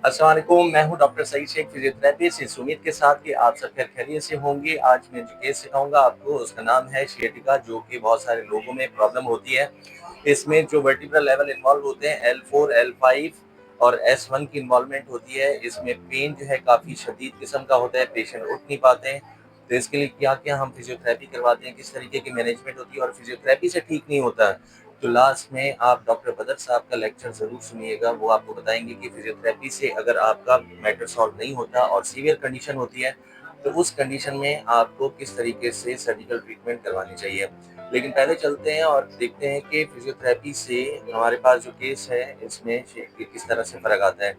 अस्सलाम वालेकुम, मैं हूं डॉक्टर सईद शेख फिजियोथेरेपिस्ट। इस उम्मीद के साथ कि आप सब खैरियत से होंगे। आज मैं जो केस सिखाऊंगा आपको उसका नाम है शियाटिका, जो कि बहुत सारे लोगों में प्रॉब्लम होती है। इसमें जो वर्टिब्रल लेवल इन्वॉल्व होते हैं L4, L5 और S1 की इन्वॉल्वमेंट होती है। इसमें पेन जो है काफ़ी शदीद किस्म का होता है, पेशेंट उठ नहीं पाते हैं। तो इसके लिए क्या क्या हम फिजियोथेरेपी करवाते हैं, किस तरीके की मैनेजमेंट होती है, और फिजियोथेरेपी से ठीक नहीं होता तो लास्ट में आप डॉक्टर बदर साहब का लेक्चर ज़रूर सुनिएगा। वो आपको बताएंगे कि फिजियोथेरेपी से अगर आपका मैटर सॉल्व नहीं होता और सीवियर कंडीशन होती है तो उस कंडीशन में आपको किस तरीके से सर्जिकल ट्रीटमेंट करवानी चाहिए। लेकिन पहले चलते हैं और देखते हैं कि फिजियोथेरेपी से हमारे पास जो केस है इसमें किस तरह से फ़र्क आता है।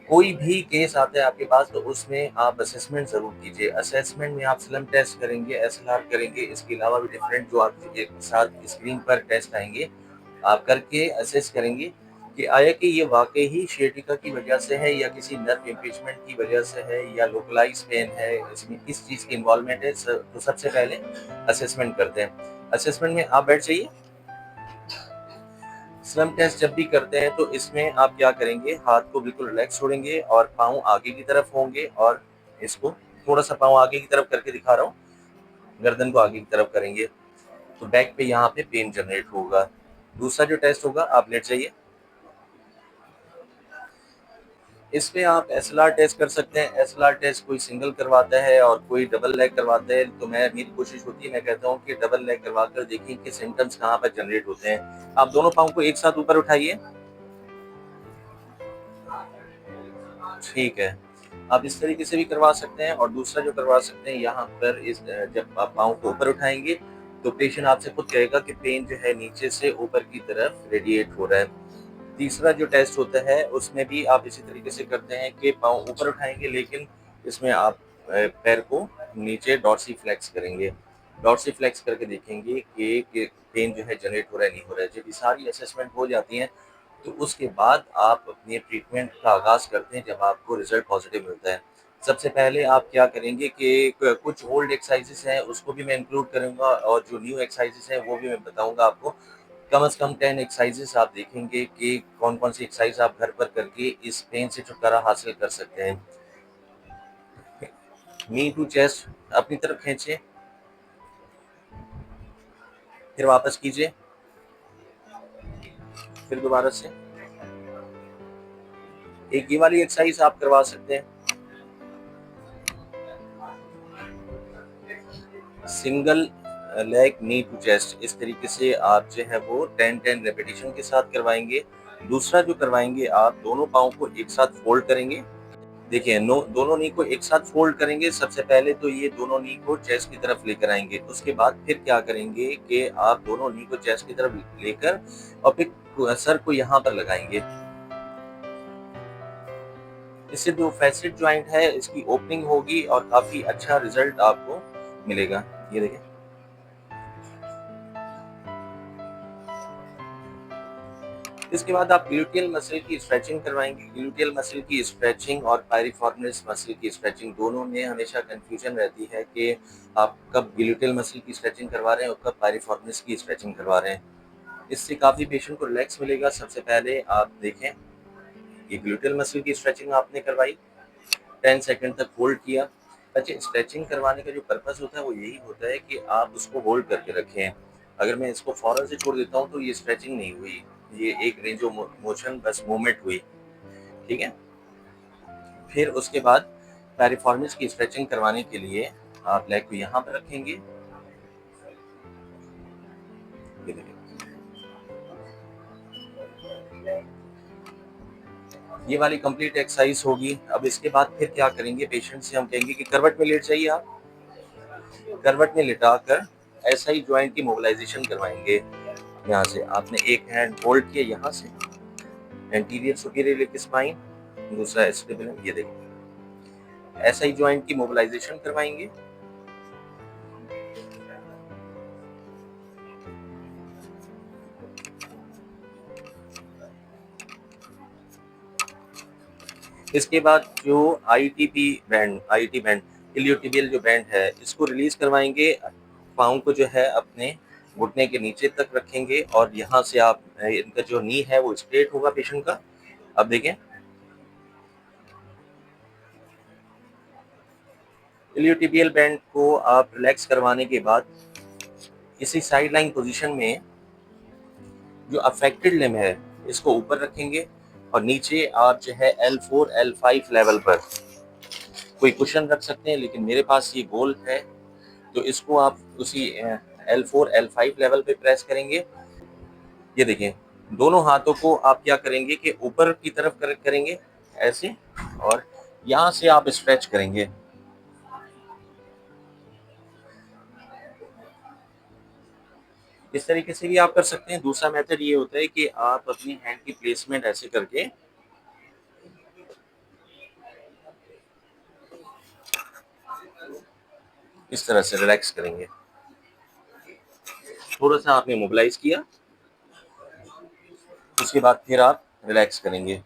कोई भी केस आता है आपके पास तो उसमें आप असेसमेंट ज़रूर कीजिए। असेसमेंट में आप स्लम टेस्ट करेंगे, एसएलआर करेंगे, इसके अलावा भी डिफरेंट जो आपके साथ स्क्रीन पर टेस्ट आएंगे, आप करके असेस करेंगे कि आया कि ये वाकई ही शियाटिका की वजह से है या किसी नर्व इम्पीचमेंट की वजह से है या लोकलाइज पेन है, इसमें किस चीज़ की इन्वॉल्वमेंट है। तो सबसे पहले असेसमेंट करते हैं। असेसमेंट में आप बैठ जाइए। स्लम टेस्ट जब भी करते हैं तो इसमें आप क्या करेंगे, हाथ को बिल्कुल रिलैक्स छोड़ेंगे और पाँव आगे की तरफ होंगे, और इसको थोड़ा सा पाँव आगे की तरफ करके दिखा रहा हूँ, गर्दन को आगे की तरफ करेंगे तो बैक पे यहाँ पे पेन जनरेट होगा। दूसरा जो टेस्ट होगा, आप लेट जाइए। इसमें आप एसएलआर टेस्ट कर सकते हैं। एसएलआर टेस्ट कोई सिंगल करवाता है और कोई डबल लेग करवाता है, तो मेरी कोशिश होती है, मैं कहता हूँ कि डबल लेग करवा कर देखिए कि सिम्टम्स कहाँ पर जनरेट होते हैं। आप दोनों पाँव को एक साथ ऊपर उठाइए। ठीक है, आप इस तरीके से भी करवा सकते हैं। और दूसरा जो करवा सकते हैं, यहाँ पर जब आप पाँव को ऊपर उठाएंगे तो पेशेंट आपसे खुद कहेगा कि पेन जो है नीचे से ऊपर की तरफ रेडिएट हो रहा है। तीसरा जो टेस्ट होता है उसमें भी आप इसी तरीके से करते हैं कि पाँव ऊपर उठाएंगे, लेकिन इसमें आप पैर को नीचे डॉर्सीफ्लेक्स करेंगे। डॉर्सीफ्लेक्स करके देखेंगे कि पेन जो है जनरेट हो रहा है नहीं हो रहा है। जब ये सारी असेसमेंट हो जाती हैं तो उसके बाद आप अपने ट्रीटमेंट का आगाज़ करते हैं जब आपको रिज़ल्ट पॉज़िटिव मिलता है। सबसे पहले आप क्या करेंगे कि कुछ ओल्ड एक्सरसाइज़ेज़ हैं उसको भी मैं इंक्लूड करूँगा, और जो न्यू एक्सरसाइज़ेज़ हैं वो भी मैं बताऊँगा आपको। कम से कम 10 एक्सरसाइज़ेज़ आप देखेंगे कि कौन-कौन सी एक्सरसाइज़ आप घर पर करके इस पेन से छुटकारा हासिल कर सकते हैं। नी टू चेस्ट अपनी तरफ खींचिए, फिर वापस कीजिए, फिर दोबारा से। एक ये वाली एक्सरसाइज़ आप करवा सकते हैं। Single leg knee to chest, इस तरीके से आप जो है वो 10-10 रेपिटेशन के साथ करवाएंगे। दूसरा जो करवाएंगे, आप दोनों पाँव को एक साथ फोल्ड करेंगे। देखिए, दोनों नी को एक साथ फोल्ड करेंगे। सबसे पहले तो ये दोनों नी को चेस्ट की तरफ लेकर आएंगे। उसके बाद फिर क्या करेंगे कि आप दोनों नी को चेस्ट की तरफ लेकर और फिर सर को यहाँ पर लगाएंगे। इससे जो फैसेट ज्वाइंट है इसकी ओपनिंग होगी और काफी अच्छा रिजल्ट आपको मिलेगा। ये देखें। इसके बाद आप ग्लूटियल मसल की स्ट्रेचिंग करवाएंगे। ग्लूटियल मसल की स्ट्रेचिंग और पायरिफॉर्मिस मसल की स्ट्रेचिंग, दोनों में हमेशा कंफ्यूजन रहती है कि आप कब ग्लूटियल मसल की स्ट्रेचिंग करवा रहे हैं और कब पायरिफॉर्मिस की स्ट्रेचिंग करवा रहे हैं। इससे काफ़ी पेशेंट को रिलैक्स मिलेगा। सबसे पहले आप देखें, ये ग्लूटियल मसल की स्ट्रेचिंग आपने करवाई, 10 सेकंड तक होल्ड किया। अच्छा, स्ट्रेचिंग करवाने का जो पर्पस होता है वो यही होता है कि आप उसको होल्ड करके रखें। अगर मैं इसको फौरन से छोड़ देता हूँ तो ये स्ट्रेचिंग नहीं हुई, ये एक रेंज ऑफ मोशन बस मूवमेंट हुई। ठीक है। फिर उसके बाद पैरिफॉर्मिस की स्ट्रेचिंग करवाने के लिए आप लेग को यहाँ पर रखेंगे। ये देखिए, ये वाली कंप्लीट एक्सरसाइज होगी। अब इसके बाद फिर क्या करेंगे, पेशेंट से हम कहेंगे कि करवट में लेट जाइए। आप करवट में लिटाकर ऐसा ही ज्वाइंट की मोबिलाइजेशन करवाएंगे। यहाँ से आपने एक हैंड होल्ड किया, यहाँ से एंटीरियर सुपीरियर लेग स्पाइन, दूसरा स्टेबुलम। ये देखिए, ऐसा ही ज्वाइंट की मोबिलाइजेशन करवाएंगे। इसके बाद जो आईटी बैंड इलियोटिबियल जो बैंड है इसको रिलीज करवाएंगे। पाँव को जो है अपने घुटने के नीचे तक रखेंगे और यहाँ से आप इनका जो नी है वो स्ट्रेट होगा पेशेंट का। अब देखें, इल्योटिबियल बैंड को आप रिलैक्स करवाने के बाद इसी साइड लाइन पोजीशन में जो अफेक्टेड लिम्ब है इसको ऊपर रखेंगे और नीचे आप जो है L4 L5 लेवल पर कोई कुशन रख सकते हैं, लेकिन मेरे पास ये गोल है तो इसको आप उसी L4 L5 लेवल पे प्रेस करेंगे। ये देखिए, दोनों हाथों को आप क्या करेंगे कि ऊपर की तरफ करेंगे ऐसे, और यहाँ से आप स्ट्रेच करेंगे। इस तरीके से भी आप कर सकते हैं। दूसरा मेथड ये होता है कि आप अपनी हैंड की प्लेसमेंट ऐसे करके इस तरह से रिलैक्स करेंगे। थोड़ा सा आपने मोबिलाइज किया, उसके बाद फिर आप रिलैक्स करेंगे।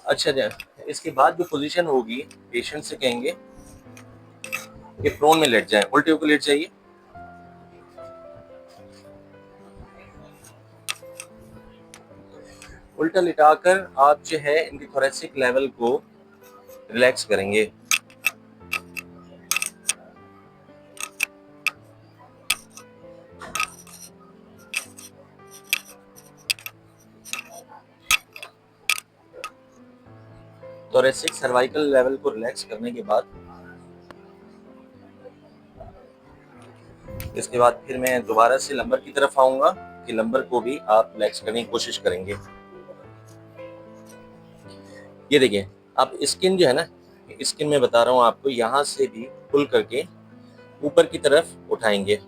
अच्छा, इसके बाद जो पोजीशन होगी, पेशेंट से कहेंगे कि प्रोन में लेट जाएं, उल्टे होकर लेट जाइए। उल्टा लिटाकर आप जो है इनके थोरेसिक लेवल को रिलैक्स करेंगे। थोरेसिक सर्वाइकल लेवल को रिलैक्स करने के बाद इसके बाद फिर मैं दोबारा से लंबर की तरफ आऊंगा कि लंबर को भी आप रिलैक्स करने की कोशिश करेंगे। ये देखिए, आप स्किन जो है ना, स्किन में बता रहा हूँ आपको, यहाँ से भी पुल करके ऊपर की तरफ उठाएंगे।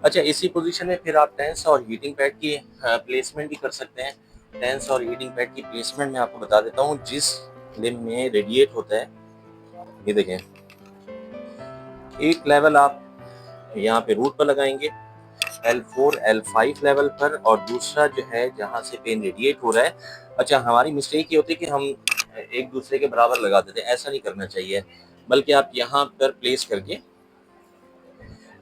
अच्छा, इसी पोजीशन में फिर आप टेंस और हीटिंग पैड की प्लेसमेंट भी कर सकते हैं। टेंस और हीटिंग पैड की प्लेसमेंट मैं आपको बता देता हूँ। जिस लिम्ब में रेडिएट होता है, ये देखें, एक लेवल आप यहाँ पे रूट पर लगाएंगे L4 L5 लेवल पर, और दूसरा जो है जहाँ से पेन रेडिएट हो रहा है। अच्छा, हमारी मिस्टेक ये होती है कि हम एक दूसरे के बराबर लगा देते हैं, ऐसा नहीं करना चाहिए, बल्कि आप यहाँ पर प्लेस करके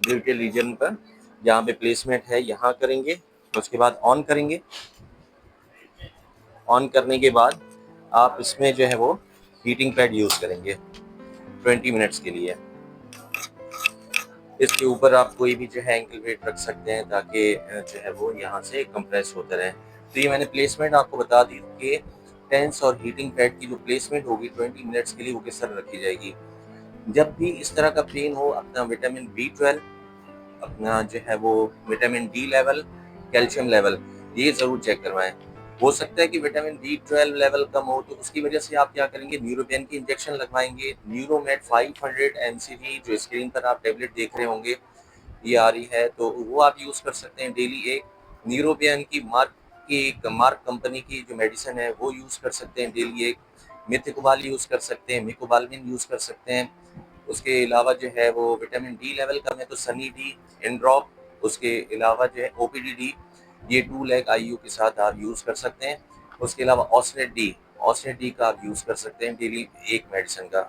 ग्लूटेल रीजन पर जहाँ पे प्लेसमेंट है यहाँ करेंगे। उसके बाद ऑन करेंगे। ऑन करने के बाद आप इसमें जो है वो हीटिंग पैड यूज़ करेंगे 20 मिनट्स के लिए। इसके ऊपर आप कोई भी जो है एंकल वेट रख सकते हैं ताकि जो है वो यहाँ से कंप्रेस होता रहे। तो ये मैंने प्लेसमेंट आपको बता दी कि टेंस और हीटिंग पैड की जो प्लेसमेंट होगी 20 मिनट्स के लिए वो किस तरह रखी जाएगी। जब भी इस तरह का पेन हो, अपना विटामिन B12, अपना जो है वो vitamin D level, calcium level, ये ज़रूर चेक करवाएं। हो सकता है कि विटामिन B12 लेवल कम हो, तो उसकी वजह से आप क्या करेंगे, न्यूरोबेन की इंजेक्शन लगवाएंगे। न्यूरोमेड 500 mcg जो स्क्रीन पर आप टेबलेट देख रहे होंगे, ये आ रही है, तो वो आप यूज़ कर सकते हैं डेली एक। न्यूरोबेन की मार्क कंपनी की जो मेडिसिन है वो यूज़ कर सकते हैं डेली एक। मिथिकोबाल यूज़ कर सकते हैं, मिकोबालमिन यूज़ कर सकते हैं। उसके अलावा जो है वो विटामिन डी लेवल कम है तो सनी डी, एंड्रॉप, उसके अलावा जो है OPD, ये 2 लैक IU के साथ आप यूज़ कर सकते हैं। उसके अलावा ऑस्नेट डी का आप यूज़ कर सकते हैं डेली एक मेडिसिन का।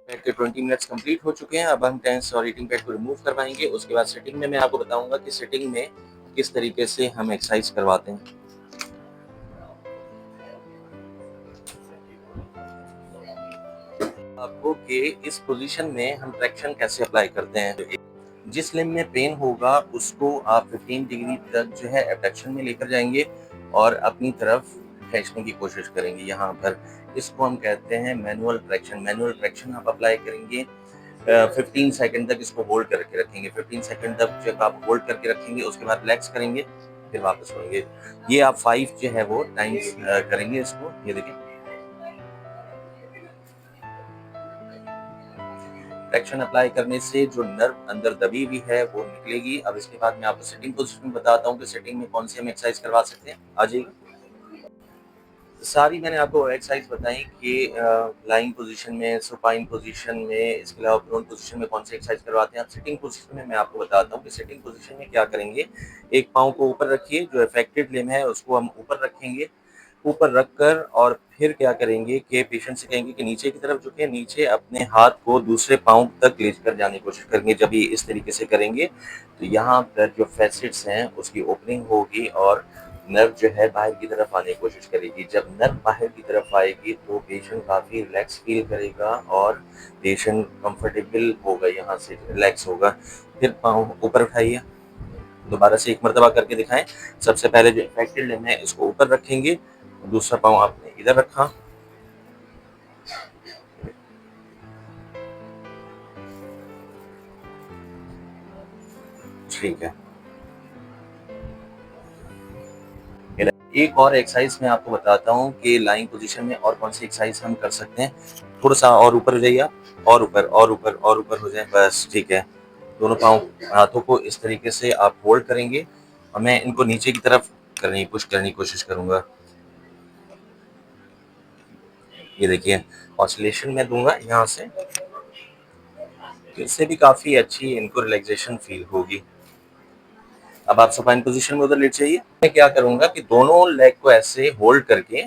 पैड के 20 मिनट्स कंप्लीट हो चुके हैं। अब हम टेंस और हीटिंग पैड को रिमूव करवाएंगे। उसके बाद सिटिंग में मैं आपको बताऊंगा कि सिटिंग में किस तरीके से हम एक्सरसाइज करवाते हैं। आपको कि इस पोजीशन में हम ट्रैक्शन कैसे अप्लाई करते हैं। जिस लिम्ब में पेन होगा उसको आप 15 डिग्री तक जो है एबडक्शन में लेकर जाएंगे और अपनी तरफ खींचने की कोशिश करेंगे यहाँ पर। इसको हम कहते हैं मैनुअल ट्रैक्शन। मैनुअल ट्रैक्शन आप अप्लाई करेंगे 15 सेकंड तक इसको होल्ड करके रखेंगे। 15 सेकंड तक जब आप होल्ड करके रखेंगे उसके बाद रिलैक्स करेंगे, फिर वापस होंगे। ये आप 5 जो है वो टाइम्स करेंगे इसको। ये देखिए, ट्रैक्शन अप्लाई करने से जो नर्व अंदर दबी हुई है वो निकलेगी। अब इसके बाद मैं आपको सिटिंग पोजीशन बताता हूँ कि सिटिंग में कौन सी हम एक्सरसाइज करवा सकते हैं। आ जाइए। सारी मैंने आपको एक्सरसाइज बताई कि लाइंग पोजीशन में, सुपाइन पोजीशन में, इसके अलावा प्रोन पोजीशन में कौन सी एक्सरसाइज करवाते हैं। अब सिटिंग पोजीशन में मैं आपको बताता हूँ कि सिटिंग पोजीशन में क्या करेंगे। एक पाँव को ऊपर रखिए, जो अफेक्टेड लिम्ब है उसको हम ऊपर रखेंगे। ऊपर रखकर और फिर क्या करेंगे कि पेशेंट से कहेंगे कि नीचे की तरफ झुके, नीचे अपने हाथ को दूसरे पाँव तक लेकर जाने की कोशिश करेंगे। जब ये इस तरीके से करेंगे तो यहाँ पर जो फैसेट्स हैं उसकी ओपनिंग होगी और नर्व जो है बाहर की तरफ आने की कोशिश करेगी। जब नर्व बाहर की तरफ आएगी तो पेशेंट काफ़ी रिलैक्स फील करेगा और पेशेंट कंफर्टेबल होगा, यहाँ से रिलैक्स होगा। फिर पाँव ऊपर उठाइए, दोबारा से एक मरतबा करके दिखाएं। सबसे पहले जो इफेक्टेड लिम्ब है इसको ऊपर रखेंगे, दूसरा पाँव आपने इधर रखा, ठीक है। एक और एक्सरसाइज मैं आपको बताता हूँ कि लाइंग पोजीशन में और कौन सी एक्सरसाइज हम कर सकते हैं। थोड़ा सा और ऊपर हो जाइए आप, और ऊपर और ऊपर और ऊपर हो जाए, बस ठीक है। दोनों पाँव हाथों को इस तरीके से आप होल्ड करेंगे और मैं इनको नीचे की तरफ पुश करने की कोशिश करूंगा। ये देखिए ऑसिलेशन मैं दूंगा यहाँ से, तो इससे भी काफी अच्छी इनको रिलैक्सेशन फील होगी। अब आप सुपाइन पोजीशन में उधर लेट जाइए। मैं क्या करूंगा कि दोनों लेग को ऐसे होल्ड करके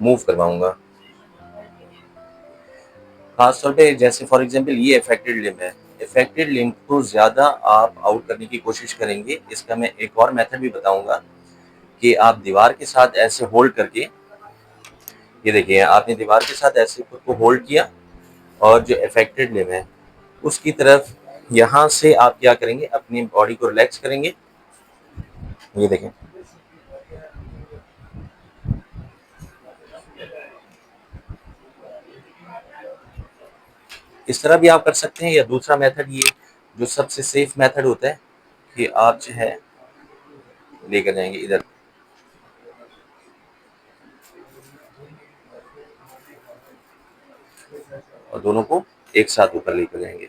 मूव करवाऊंगा। खासतौर पे जैसे फॉर एग्जांपल ये अफेक्टेड लिम्ब है, अफेक्टेड लिम्ब को ज़्यादा आप आउट करने की कोशिश करेंगे। इसका मैं एक और मेथड भी बताऊंगा कि आप दीवार के साथ ऐसे होल्ड करके, ये देखिए आपने दीवार के साथ ऐसे खुद को होल्ड किया और जो अफेक्टेड लिम्ब है उसकी तरफ यहाँ से आप क्या करेंगे, अपनी बॉडी को रिलैक्स करेंगे। ये देखें, इस तरह भी आप कर सकते हैं, या दूसरा मेथड ये जो सबसे सेफ मेथड होता है कि आप जो है लेकर जाएंगे इधर और दोनों को एक साथ ऊपर लेकर जाएंगे।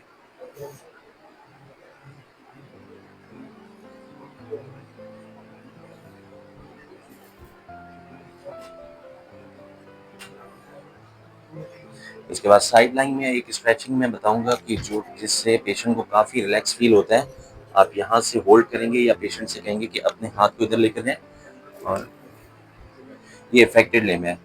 इसके बाद साइड लाइन में एक स्ट्रेचिंग में बताऊंगा कि जो जिससे पेशेंट को काफ़ी रिलैक्स फील होता है। आप यहाँ से होल्ड करेंगे या पेशेंट से कहेंगे कि अपने हाथ को इधर लेकर जाएं और ये इफेक्टेड लिम्ब है।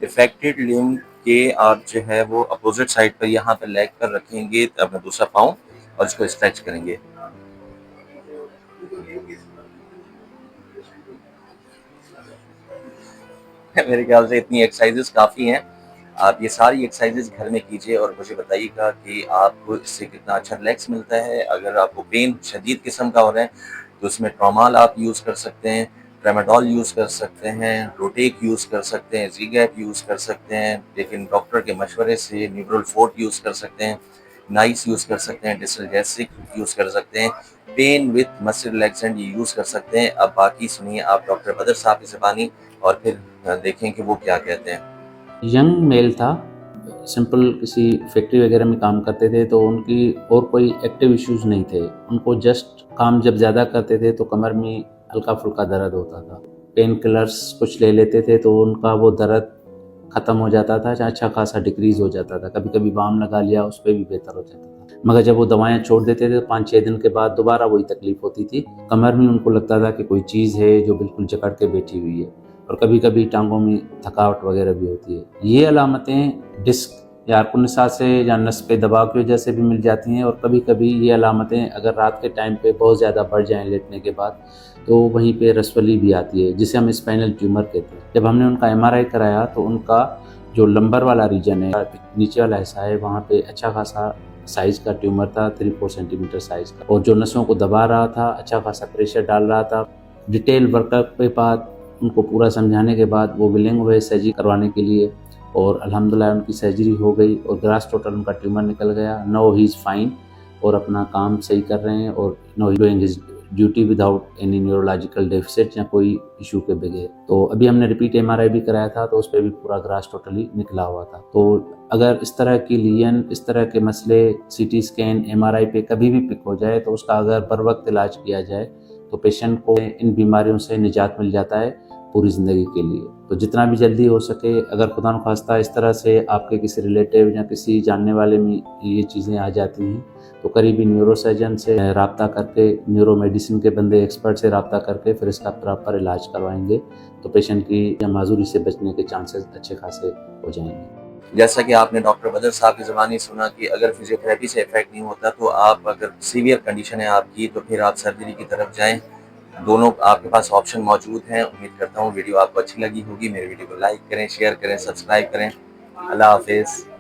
इफेक्टेड लिम्ब के आप जो है वो अपोजिट साइड पर यहाँ पर लेग पर रखेंगे अपना दूसरा पाँव और इसको स्ट्रेच करेंगे। मेरे ख्याल से इतनी एक्सरसाइजेस काफ़ी हैं। आप ये सारी एक्सरसाइजेस घर में कीजिए और मुझे बताइएगा कि आपको इससे कितना अच्छा रिलैक्स मिलता है। अगर आपको पेन शदीद किस्म का हो रहा है तो उसमें ट्रॉमाल आप यूज़ कर सकते हैं, ट्रेमाडोल यूज़ कर सकते हैं, रोटेक यूज़ कर सकते हैं, ज़ी-गैप यूज़ कर सकते हैं, लेकिन डॉक्टर के मशवरे से न्यूरोल फोर्ट यूज़ कर सकते हैं, नाइस यूज़ कर सकते हैं, डिसल्जेसिक यूज़ कर सकते हैं, पेन विद मसल रिलैक्सेंट ये यूज़ कर सकते हैं। अब बाकी सुनिए आप डॉक्टर बदर साहब की ज़बानी और फिर देखें कि वो क्या कहते हैं। यंग मेल था, सिंपल किसी फैक्ट्री वगैरह में काम करते थे, तो उनकी और कोई एक्टिव इश्यूज नहीं थे। उनको जस्ट काम जब ज़्यादा करते थे तो कमर में हल्का फुल्का दर्द होता था। पेन किलर्स कुछ ले लेते थे तो उनका वो दर्द ख़त्म हो जाता था, अच्छा खासा डिक्रीज़ हो जाता था। कभी कभी बाम लगा लिया, उस पर भी बेहतर हो जाता था। मगर जब वो दवाएं छोड़ देते थे तो 5-6 दिन के बाद दोबारा वही तकलीफ होती थी। कमर में उनको लगता था कि कोई चीज़ है जो बिल्कुल जकड़ के बैठी हुई है, और कभी कभी टांगों में थकावट वगैरह भी होती है। ये अलामतें डिस्क या अर्कुनसा से या नस पे दबाव की वजह से भी मिल जाती हैं, और कभी कभी ये अलामतें अगर रात के टाइम पे बहुत ज़्यादा बढ़ जाएं लेटने के बाद तो वहीं पे रसवली भी आती है, जिसे हम स्पाइनल ट्यूमर कहते हैं। जब हमने उनका एमआरआई कराया तो उनका जो लंबर वाला रीजन है, नीचे वाला हिस्सा है, वहाँ पे अच्छा खासा साइज का ट्यूमर था, 3-4 सेंटीमीटर साइज का, और जो नसों को दबा रहा था, अच्छा खासा प्रेशर डाल रहा था। डिटेल वर्कअप के बाद उनको पूरा समझाने के बाद वो विलिंग हुए सर्जरी करवाने के लिए, और अल्हम्दुलिल्लाह उनकी सर्जरी हो गई और ग्रास टोटल उनका ट्यूमर निकल गया। नो ही इज़ फाइन और अपना काम सही कर रहे हैं, और no he doing his duty without any neurological deficit या कोई इशू के बगैर। तो अभी हमने रिपीट एमआरआई भी कराया था तो उस पर भी पूरा ग्रास टोटली निकला हुआ था। तो अगर इस तरह की लीजन, इस तरह के मसले सीटी स्कैन एमआरआई पे कभी भी पिक हो जाए तो उसका अगर बर वक्त इलाज किया जाए तो पेशेंट को इन बीमारियों से निजात मिल जाता है। पूरी ज़िंदगी के लिए। तो जितना भी जल्दी हो सके, अगर खुदा न खास्ता इस तरह से आपके किसी रिलेटिव या किसी जानने वाले में ये चीज़ें आ जाती हैं, तो करीबी न्यूरो सर्जन से राब्ता करके, न्यूरो मेडिसिन के बंदे एक्सपर्ट से राब्ता करके फिर इसका प्रॉपर इलाज करवाएंगे, तो पेशेंट की या माजूरी से बचने के चांसेस अच्छे खासे हो जाएंगे। जैसा कि आपने डॉक्टर बदर साहब की ज़बानी सुना कि अगर फिजियोथेरेपी से इफेक्ट नहीं होता तो आप, अगर सीवियर कंडीशन है आपकी, तो फिर आप सर्जरी की तरफ जाएं। दोनों आपके पास ऑप्शन मौजूद हैं। उम्मीद करता हूँ वीडियो आपको अच्छी लगी होगी। मेरे वीडियो को लाइक करें, शेयर करें, सब्सक्राइब करें। अल्लाह हाफिज़।